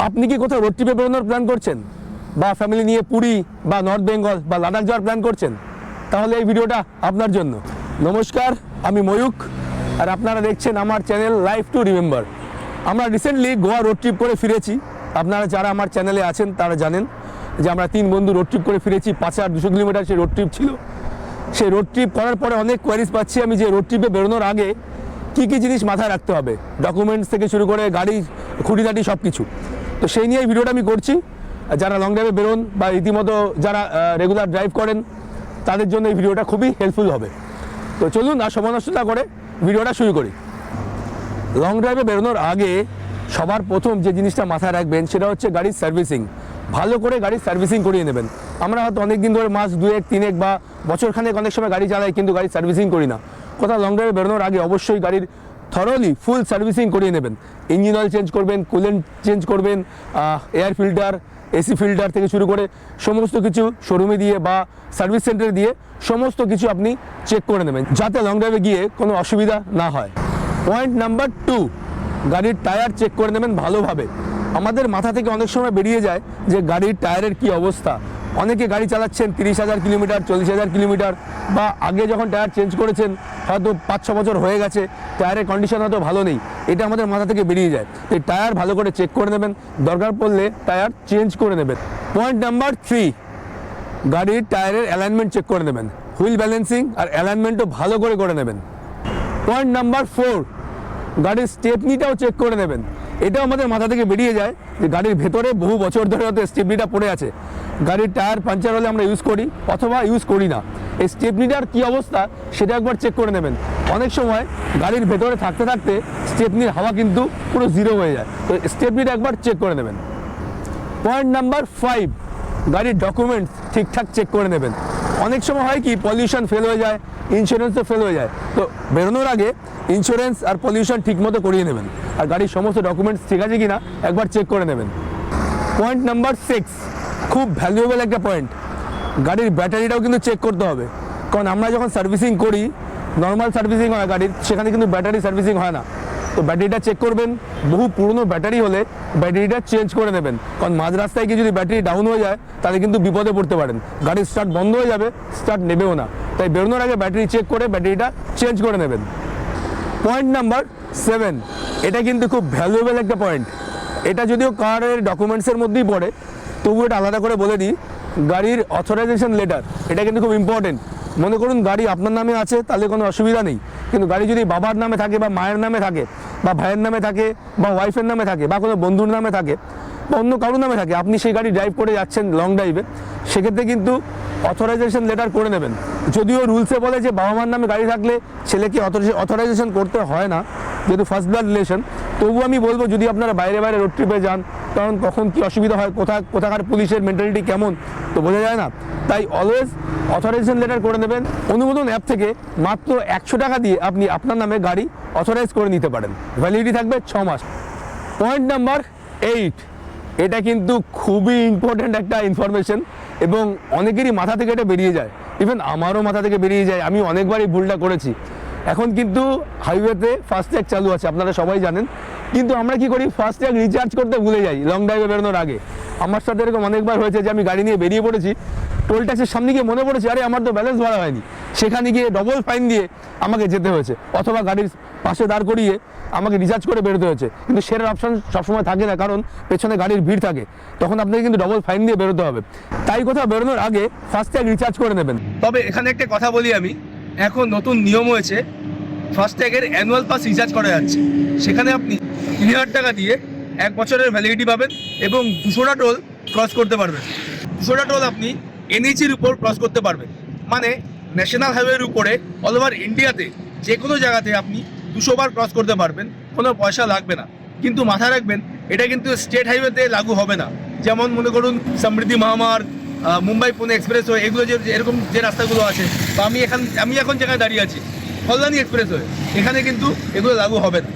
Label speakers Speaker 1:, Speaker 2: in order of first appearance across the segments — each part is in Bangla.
Speaker 1: আপনি কি কোথাও রোড ট্রিপে বেরোনোর প্ল্যান করছেন, বা ফ্যামিলি নিয়ে পুরী বা নর্থ বেঙ্গল বা লাদাখ যাওয়ার প্ল্যান করছেন? তাহলে এই ভিডিওটা আপনার জন্য। নমস্কার, আমি ময়ূক, আর আপনারা দেখছেন আমার চ্যানেল লাইফ টু রিমেম্বার। আমরা রিসেন্টলি গোয়া রোড ট্রিপ করে ফিরেছি। আপনারা যারা আমার চ্যানেলে আছেন তারা জানেন যে আমরা 3 বন্ধু রোড ট্রিপ করে ফিরেছি। 5200 কিলোমিটার সেই রোড ট্রিপ ছিল। সেই রোড ট্রিপ করার পরে অনেক কোয়ারিজ পাচ্ছি আমি যে রোড ট্রিপে বেরোনোর আগে কী কী জিনিস মাথায় রাখতে হবে, ডকুমেন্টস থেকে শুরু করে গাড়ি খুঁটিনাটি সব কিছু। তো সেই নিয়ে এই ভিডিওটা আমি করছি। যারা লং ড্রাইভে বেরোন বা রীতিমতো যারা রেগুলার ড্রাইভ করেন তাদের জন্য এই ভিডিওটা খুবই হেল্পফুল হবে। তো চলুন আর সময় নষ্ট না করে ভিডিওটা শুরু করি। লং ড্রাইভে বেরোনোর আগে সবার প্রথম যে জিনিসটা মাথায় রাখবেন সেটা হচ্ছে গাড়ির সার্ভিসিং। ভালো করে গাড়ির সার্ভিসিং করিয়ে নেবেন। আমরা হয়তো অনেক দিন ধরে মাস 2-1, 3-1 বা বছরখানেক অনেক সময় গাড়ি চালাই, কিন্তু গাড়ির সার্ভিসিং করি না। কোথাও লং ড্রাইভে বেরোনোর আগে অবশ্যই গাড়ির থরলি ফুল সার্ভিসিং করিয়ে নেবেন। ইঞ্জিন অয়েল চেঞ্জ করবেন, কুলেন্ট চেঞ্জ করবেন, এয়ার ফিল্টার, এসি ফিল্টার থেকে শুরু করে সমস্ত কিছু শোরুমে দিয়ে বা সার্ভিস সেন্টারে দিয়ে সমস্ত কিছু আপনি চেক করে নেবেন, যাতে লং ড্রাইভে গিয়ে কোনো অসুবিধা না হয়। পয়েন্ট নাম্বার 2, গাড়ির টায়ার চেক করে নেবেন ভালোভাবে। আমাদের মাথা থেকে অনেক সময় বেরিয়ে যায় যে গাড়ির টায়ারের কি অবস্থা। অনেকে গাড়ি চালাচ্ছেন 30,000 কিলোমিটার, 40,000 কিলোমিটার, বা আগে যখন টায়ার চেঞ্জ করেছেন হয়তো 5-6 বছর হয়ে গেছে, টায়ারের কন্ডিশন হয়তো ভালো নেই। এটা আমাদের মাথা থেকে বেরিয়ে যায়। এই টায়ার ভালো করে চেক করে নেবেন, দরকার পড়লে টায়ার চেঞ্জ করে নেবেন। পয়েন্ট নাম্বার 3, গাড়ির টায়ারের অ্যালাইনমেন্ট চেক করে নেবেন। হুইল ব্যালেন্সিং আর অ্যালাইনমেন্টও ভালো করে নেবেন। পয়েন্ট নাম্বার 4, গাড়ির স্টেপনিটাও চেক করে নেবেন। এটাও আমাদের মাথা থেকে বেরিয়ে যায় যে গাড়ির ভেতরে বহু বছর ধরে হয়তো স্টেপনিটা পড়ে আছে। গাড়ির টায়ার পাঞ্চার হলে আমরা ইউজ করি অথবা ইউজ করি না। এই স্টেপনিটার কী অবস্থা সেটা একবার চেক করে নেবেন। অনেক সময় গাড়ির ভেতরে থাকতে থাকতে স্টেপনির হাওয়া কিন্তু পুরো জিরো হয়ে যায়। তো স্টেপনিটা একবার চেক করে নেবেন। পয়েন্ট নাম্বার 5, গাড়ির ডকুমেন্টস ঠিকঠাক চেক করে নেবেন। অনেক সময় হয় কি পলিউশন ফেল হয়ে যায়, ইন্স্যুরেন্সও ফেল হয়ে যায়। তো বেরোনোর আগে ইন্স্যুরেন্স আর পলিউশন ঠিকমতো করিয়ে নেবেন, আর গাড়ির সমস্ত ডকুমেন্টস ঠিক আছে কি না একবার চেক করে নেবেন। পয়েন্ট নাম্বার 6, খুব ভ্যালুয়েবল একটা পয়েন্ট, গাড়ির ব্যাটারিটাও কিন্তু চেক করতে হবে। কারণ আমরা যখন সার্ভিসিং করি, নর্মাল সার্ভিসিং হয় গাড়ির, সেখানে কিন্তু ব্যাটারি সার্ভিসিং হয় না। তো ব্যাটারিটা চেক করবেন। বহু পুরনো ব্যাটারি হলে ব্যাটারিটা চেঞ্জ করে নেবেন, কারণ মাঝ রাস্তায় গিয়ে যদি ব্যাটারি ডাউন হয়ে যায় তাহলে কিন্তু বিপদে পড়তে পারেন। গাড়ির স্টার্ট বন্ধ হয়ে যাবে, স্টার্ট নেবেও না। তাই বেরোনোর আগে ব্যাটারি চেক করে ব্যাটারিটা চেঞ্জ করে নেবেন। পয়েন্ট নাম্বার 7, এটা কিন্তু খুব ভ্যালুয়েবল একটা পয়েন্ট। এটা যদিও কারের ডকুমেন্টসের মধ্যেই পড়ে, তবু এটা আলাদা করে বলে দিই। গাড়ির অথরাইজেশন লেটার, এটা কিন্তু খুব ইম্পর্টেন্ট। মনে করুন গাড়ি আপনার নামে আছে, তাহলে কোনো অসুবিধা নেই। কিন্তু গাড়ি যদি বাবার নামে থাকে বা মায়ের নামে থাকে বা ভাইয়ের নামে থাকে বা ওয়াইফের নামে থাকে বা কোনো বন্ধুর নামে থাকে বা অন্য কারোর নামে থাকে, আপনি সেই গাড়ি ড্রাইভ করে যাচ্ছেন লং ড্রাইভে, সেক্ষেত্রে কিন্তু অথরাইজেশন লেটার করে নেবেন। যদিও রুলসে বলে যে বাবা মার নামে গাড়ি থাকলে ছেলেকে অথরাইজেশন করতে হয় না, যেহেতু ফার্স্ট ব্লাড রিলেশন। তবু আমি বলবো যদি আপনারা বাইরে রোড ট্রিপে যান, কারণ কখন কি অসুবিধা হয়, কোথাকার পুলিশের মেন্টালিটি কেমন তো বোঝা যায় না। তাই অলওয়েজ অথরাইজেশন লেটার করে নেবেন। অনুমোদন অ্যাপ থেকে মাত্র 100 টাকা দিয়ে আপনি আপনার নামে গাড়ি অথরাইজ করে নিতে পারেন। ভ্যালিডিটি থাকবে 6 মাস। পয়েন্ট নাম্বার 8, এটা কিন্তু খুবই ইম্পর্ট্যান্ট একটা ইনফরমেশন এবং অনেকেরই মাথা থেকে এটা বেরিয়ে যায়। ইভেন আমারও মাথা থেকে বেরিয়ে যায়, আমি অনেকবারই ভুলটা করেছি। এখন কিন্তু হাইওয়েতে ফাস্ট্যাগ চালু আছে, আপনারা সবাই জানেন, কিন্তু আমরা কি করি ফাস্ট্যাগ রিচার্জ করতে ভুলে যাই লং ড্রাইভে বেরোনোর আগে। আমার সাথে এরকম অনেকবার হয়েছে যে আমি গাড়ি নিয়ে বেরিয়ে পড়েছি, টোল ট্যাক্সের সামনে গিয়ে মনে পড়েছে আরে আমার তো ব্যালেন্স ভরা হয়নি, সেখানে গিয়ে ডবল ফাইন দিয়ে আমাকে যেতে হয়েছে, অথবা গাড়ির পাশে দাঁড় করিয়ে আমাকে রিচার্জ করে বেরোতে হয়েছে। কিন্তু সেটার অপশন সবসময় থাকে না, কারণ পেছনে গাড়ির ভিড় থাকে, তখন আপনাকে কিন্তু ডবল ফাইন দিয়ে বেরোতে হবে। তাই কোথাও বেরোনোর আগে ফাস্ট্যাগ রিচার্জ করে নেবেন। তবে এখানে একটা কথা বলি আমি, এখন নতুন নিয়ম হয়েছে, ফাস্ট্যাগের অ্যানুয়াল পাস রিচার্জ করা যাচ্ছে। সেখানে আপনি 3,000 টাকা দিয়ে 1 বছরের ভ্যালিডিটি পাবেন এবং 200টা টোল ক্রস করতে পারবেন। 200টা টোল আপনি এনএইচের উপর ক্রস করতে পারবেন, মানে ন্যাশনাল হাইওয়ের উপরে অল ওভার ইন্ডিয়াতে যে কোনো জায়গাতে আপনি 200 বার ক্রস করতে পারবেন, কোনো পয়সা লাগবে না। কিন্তু মাথায় রাখবেন এটা কিন্তু স্টেট হাইওয়েতে লাগু হবে না। যেমন মনে করুন সমৃদ্ধি মহামার্গ, মুম্বাই পুনে এক্সপ্রেসওয়ে, এগুলো যে এরকম যে রাস্তাগুলো আছে, বা আমি এখন জায়গায় দাঁড়িয়ে আছি কল্যাণী এক্সপ্রেসওয়ে, এখানে কিন্তু এগুলো লাগু হবে না।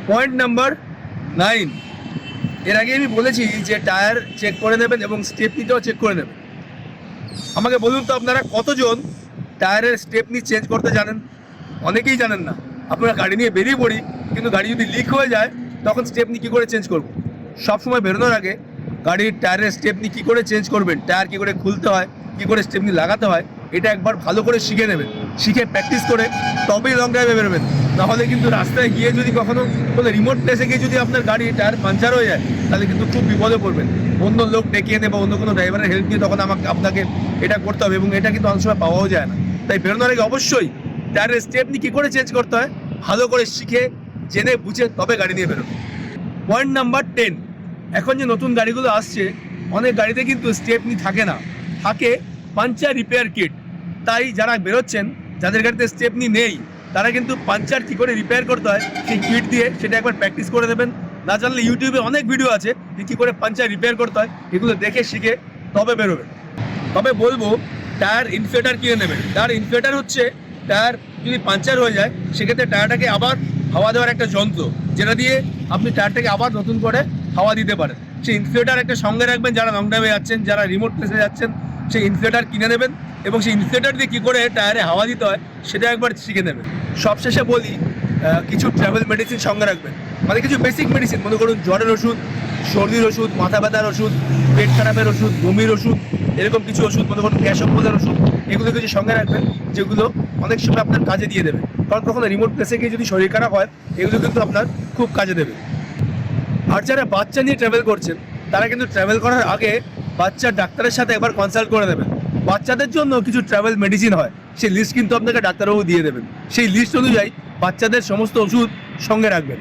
Speaker 1: পয়েন্ট নাম্বার 9, এর আগে আমি বলেছি যে টায়ার চেক করে নেবেন এবং স্টেপনিটাও চেক করে নেবেন। আমাকে বলুন তো আপনারা কতজন টায়ারের স্টেপনি চেঞ্জ করতে জানেন? অনেকেই জানেন না। আপনারা গাড়ি নিয়ে বেরিয়ে পড়ি, কিন্তু গাড়ি যদি লিক হয়ে যায় তখন স্টেপনি কী করে চেঞ্জ করব? সবসময় বেরোনোর আগে গাড়ির টায়ারের স্টেপনি কী করে চেঞ্জ করবেন, টায়ার কী করে খুলতে হয়, কী করে স্টেপনি লাগাতে হয়, এটা একবার ভালো করে শিখে নেবেন। শিখে প্র্যাকটিস করে তবেই লং ড্রাইভে বেরোবেন। নাহলে কিন্তু রাস্তায় গিয়ে যদি কখনো কোনো রিমোট প্লেসে গিয়ে যদি আপনার গাড়ি টায়ার পাঞ্চার হয়ে যায়, তাহলে কিন্তু খুব বিপদে পড়বেন। অন্য লোক ডেকে এনে বা অন্য কোনো ড্রাইভারের হেল্প নিয়ে তখন আপনাকে এটা করতে হবে, এবং এটা কিন্তু অনেক সময় পাওয়াও যায় না। তাই বেরোনোর আগে অবশ্যই টায়ারের স্টেপনি কী করে চেঞ্জ করতে হয় ভালো করে শিখে জেনে বুঝে তবে গাড়ি নিয়ে বেরোন। পয়েন্ট নাম্বার 10, এখন যে নতুন গাড়িগুলো আসছে অনেক গাড়িতে কিন্তু স্টেপনি থাকে না, থাকে পাঞ্চার রিপেয়ার কিট। তাই যারা বেরোচ্ছেন, যাদের গাড়িতে স্টেপনি নেই, তারা কিন্তু পাঞ্চার কী করে রিপেয়ার করতে হয় সেই কিট দিয়ে সেটা একবার প্র্যাকটিস করে দেবেন। না জানলে ইউটিউবে অনেক ভিডিও আছে যে কী করে পাঞ্চার রিপেয়ার করতে হয়, এগুলো দেখে শিখে তবে বেরোবেন। তবে বলবো টায়ার ইনফ্লেটার কিনে নেবেন। টায়ার ইনফ্লেটার হচ্ছে টায়ার যদি পাঞ্চার হয়ে যায় সেক্ষেত্রে টায়ারটাকে আবার হাওয়া দেওয়ার একটা যন্ত্র, যেটা দিয়ে আপনি টায়ারটাকে আবার নতুন করে হাওয়া দিতে পারেন। সেই ইনফ্লেটার একটা সঙ্গে রাখবেন, যারা লং ড্রাইভে যাচ্ছেন, যারা রিমোট প্লেসে যাচ্ছেন, সেই ইনফ্লেটার কিনে নেবেন এবং সেই ইনফ্লেটার দিয়ে কী করে টায়ারে হাওয়া দিতে হয় সেটা একবার শিখে নেবেন। সবশেষে বলি, কিছু ট্রাভেল মেডিসিন সঙ্গে রাখবেন, মানে কিছু বেসিক মেডিসিন, মনে করুন জ্বরের ওষুধ, সর্দির ওষুধ, মাথা ব্যথার ওষুধ, পেট খারাপের ওষুধ, বমির ওষুধ, এরকম কিছু ওষুধ, মনে করুন গ্যাস অম্বলের ওষুধ, এগুলো কিছু সঙ্গে রাখবেন যেগুলো অনেক সময় আপনার কাজে দিয়ে দেবে। কারণ কখনো রিমোট প্লেসে গিয়ে যদি শরীর খারাপ হয়, এগুলো কিন্তু আপনার খুব কাজে দেবে। আর যারা বাচ্চা নিয়ে ট্রাভেল করছেন, তারা কিন্তু ট্রাভেল করার আগে বাচ্চার ডাক্তারের সাথে একবার কনসাল্ট করে দেবেন। বাচ্চাদের জন্য কিছু ট্রাভেল মেডিসিন হয়, সেই লিস্ট কিন্তু আপনাকে ডাক্তারবাবু দিয়ে দেবেন। সেই লিস্ট অনুযায়ী বাচ্চাদের সমস্ত ওষুধ সঙ্গে রাখবেন।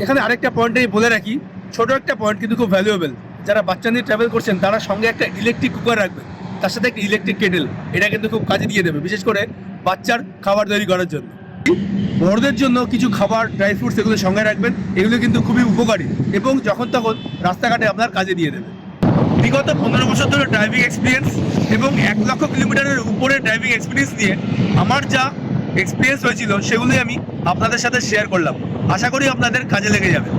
Speaker 1: এখানে আরেকটা পয়েন্ট আমি বলে রাখি, ছোট একটা পয়েন্ট কিন্তু খুব ভ্যালুয়েবল। যারা বাচ্চা নিয়ে ট্রাভেল করছেন তারা সঙ্গে একটা ইলেকট্রিক কুকার রাখবেন, তার সাথে একটা ইলেকট্রিক কেটেল। এটা কিন্তু খুব কাজে দিয়ে দেবে, বিশেষ করে বাচ্চার খাবার তৈরি করার জন্য। বড়দের জন্য কিছু খাবার, ড্রাই ফ্রুটস, এগুলো সঙ্গে রাখবেন। এগুলো কিন্তু খুবই উপকারী এবং যখন তখন রাস্তাঘাটে আপনার কাজে দিয়ে দেবে। বিগত 15 বছর ধরে ড্রাইভিং এক্সপিরিয়েন্স এবং 1 লক্ষ কিলোমিটারের উপরে ড্রাইভিং এক্সপিরিয়েন্স নিয়ে আমার যা এক্সপিরিয়েন্স হয়েছিল সেগুলোই আমি আপনাদের সাথে শেয়ার করলাম। আশা করি আপনাদের কাজে লেগে যাবে।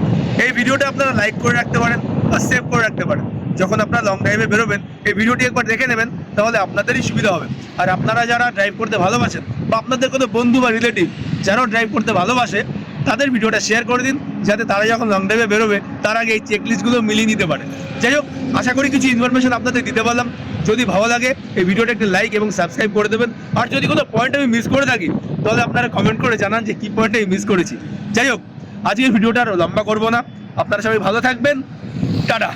Speaker 1: এই ভিডিওটা আপনারা লাইক করে রাখতে পারেন বা সেভ করে রাখতে পারেন। যখন আপনারা লং ড্রাইভে বেরোবেন এই ভিডিওটি একবার দেখে নেবেন, তাহলে আপনাদেরই সুবিধা হবে। আর আপনারা যারা ড্রাইভ করতে ভালোবাসেন বা আপনাদের কোনো বন্ধু বা রিলেটিভ যারাও ড্রাইভ করতে ভালোবাসে, তাদের ভিডিওটা শেয়ার করে দিন, যাতে তারা যখন লং ড্রাইভে বেরোবে তার আগে এই চেকলিস্টগুলো মিলিয়ে নিতে পারে। যাই হোক, আশা করি কিছু ইনফরমেশন আপনাদের দিতে পারলাম। যদি ভালো লাগে এই ভিডিওটা একটি লাইক এবং সাবস্ক্রাইব করে দেবেন। আর যদি কোনো পয়েন্ট আমি মিস করে থাকি, তাহলে আপনারা কমেন্ট করে জানান যে কী পয়েন্টে আমি মিস করেছি। যাই হোক, আজকের ভিডিওটা আর লম্বা করবো না। আপনারা সবাই ভালো থাকবেন। টাটা।